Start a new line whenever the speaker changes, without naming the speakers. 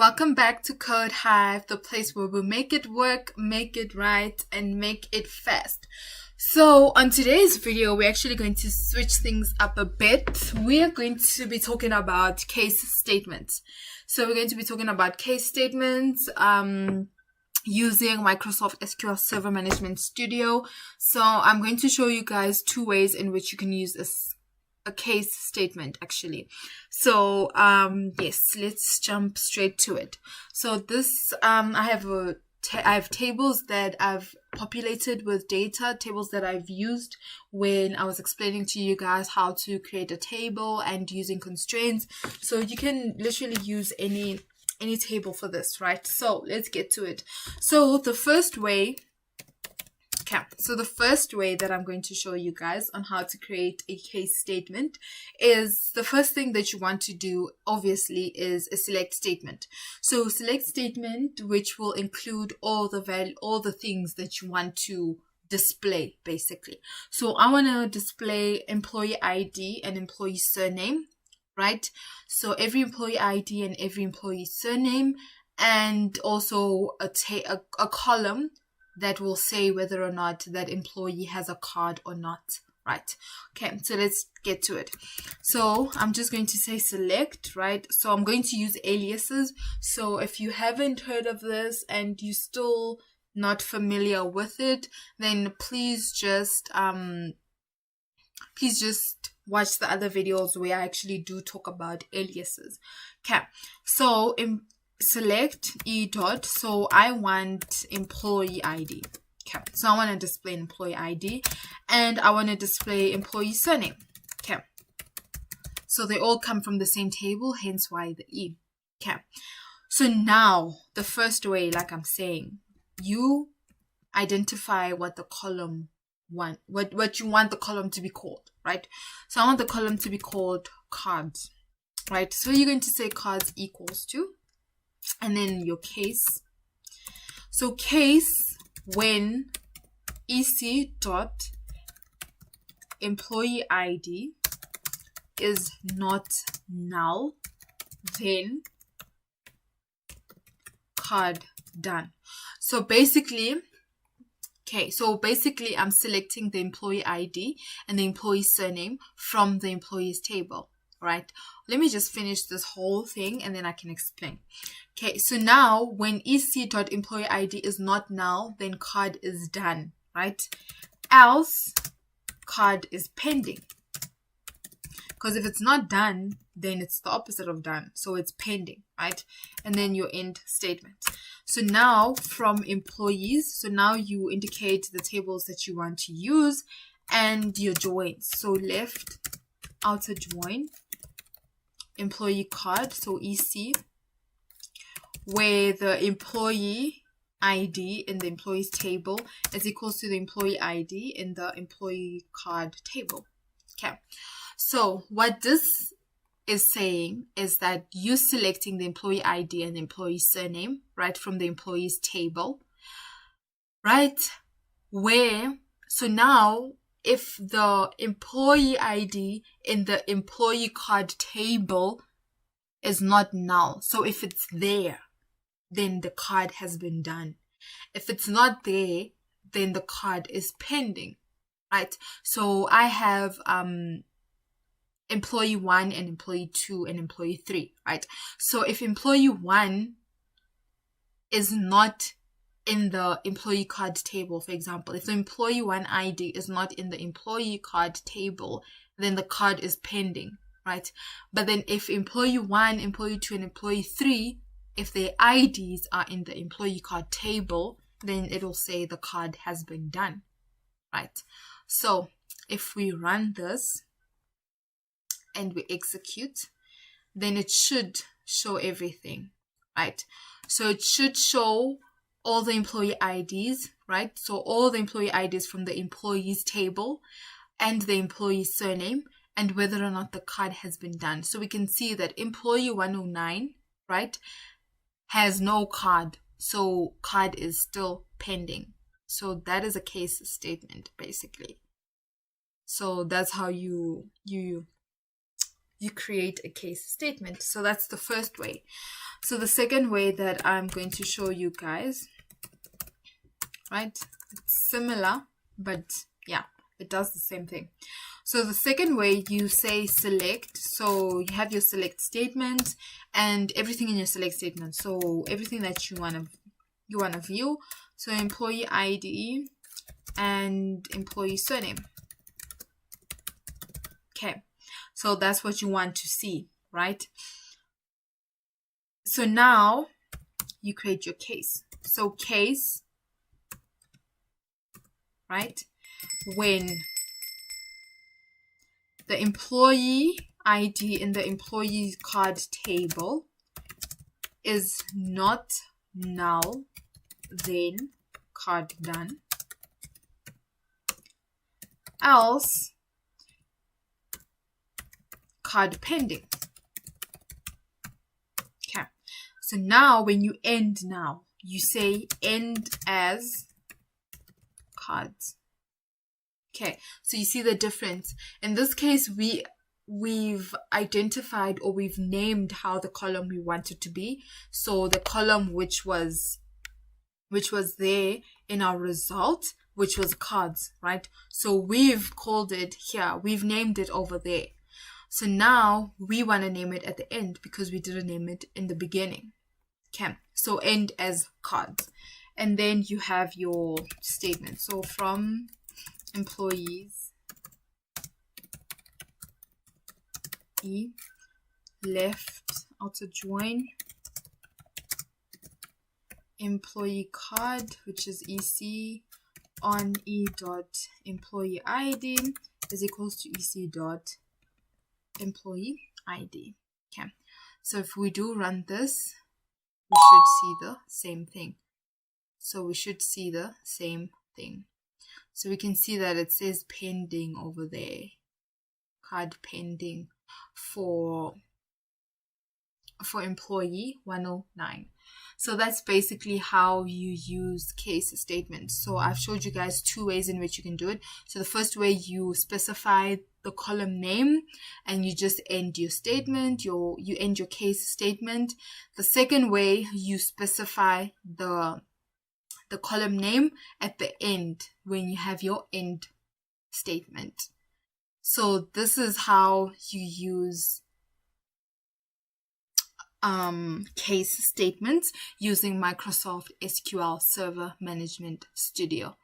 Welcome back to Code Hive, the place where we make it work, make it right, and make it fast. So on today's video, we're actually going to switch things up a bit. We are going to be talking about case statements. So we're going to be talking about case statements, using Microsoft SQL Server Management Studio. So I'm going to show you guys two ways in which you can use a case statement actually. So yes, let's jump straight to it. So this I have tables that I've populated with data, tables that I've used when I was explaining to you guys how to create a table and using constraints. So you can literally use any table for this, right? So let's get to it. So the first way that I'm going to show you guys on how to create a case statement is the first thing that you want to do, obviously, is a select statement. So select statement, which will include all the things that you want to display, basically. So I want to display employee ID and employee surname, right? So every employee ID and every employee surname, and also a column that will say whether or not that employee has a card or not, right? Okay, so let's get to it. So I'm just going to say select, right? So I'm going to use aliases. So if you haven't heard of this and you're still not familiar with it, then please just watch the other videos where I actually do talk about aliases. Okay, so select e dot, so I want employee ID. Okay, so I want to display employee ID and I want to display employee surname. Okay, so they all come from the same table, hence why the E. Okay, so now the first way, like I'm saying, you identify what the column what you want the column to be called, right? So I want the column to be called cards, right? So you're going to say cards equals to, and then your case. So case when ec dot employee ID is not null, then card done. So basically I'm selecting the employee ID and the employee surname from the employees table, right? Let me just finish this whole thing and then I can explain. Okay, so now when ec.employee ID is not null, then card is done, right? Else card is pending. Because if it's not done, then it's the opposite of done. So it's pending, right? And then your end statement. So now from employees, so now you indicate the tables that you want to use and your joins. So left outer join employee card, so EC, where the employee ID in the employees table is equals to the employee ID in the employee card table. Okay, so what this is saying is that you're selecting the employee ID and the employee surname, right, from the employees table, right? So now if the employee ID in the employee card table is not null, so if it's there, then the card has been done. If it's not there, then the card is pending, right? So I have employee 1 and employee 2 and employee 3, right? So if employee 1 is not in the employee card table, for example, if the employee 1 ID is not in the employee card table, then the card is pending, right? But then if employee 1, employee 2, and employee 3, if their IDs are in the employee card table, then it'll say the card has been done, right? So if we run this and we execute, then it should show everything, right? So it should show all the employee IDs, right? So all the employee IDs from the employees table and the employee surname and whether or not the card has been done. So we can see that employee 109, right, has no card. So card is still pending. So that is a case statement, basically. So that's how you you create a case statement. So that's the first way. So the second way that I'm going to show you guys, right? It's similar, but yeah, it does the same thing. So the second way, you say select. So you have your select statement and everything in your select statement. So everything that you want to view. So employee ID and employee surname. Okay. So that's what you want to see, right? So now you create your case. So case, right? When the employee ID in the employee card table is not null, then card done. Else, card pending. Okay. So now when you end now, you say end as cards. Okay, so you see the difference. In this case, we've identified, or we've named how the column we want it to be. So the column which was there in our result, which was cards, right? So we've called it here, we've named it over there. So now we want to name it at the end because we didn't name it in the beginning. Okay, so end as cards. And then you have your statement. So from employees left outer join employee card, which is EC on E dot employee ID is equals to EC dot employee ID. Okay, so if we do run this, we should see the same thing. So we should see the same thing. So we can see that it says pending over there, card pending for employee 109. So that's basically how you use case statements. So I've showed you guys two ways in which you can do it. So the first way, you specify the column name and you just end your statement, you end your case statement. The second way, you specify the column name at the end when you have your end statement. So this is how you use case statements using Microsoft SQL Server Management Studio.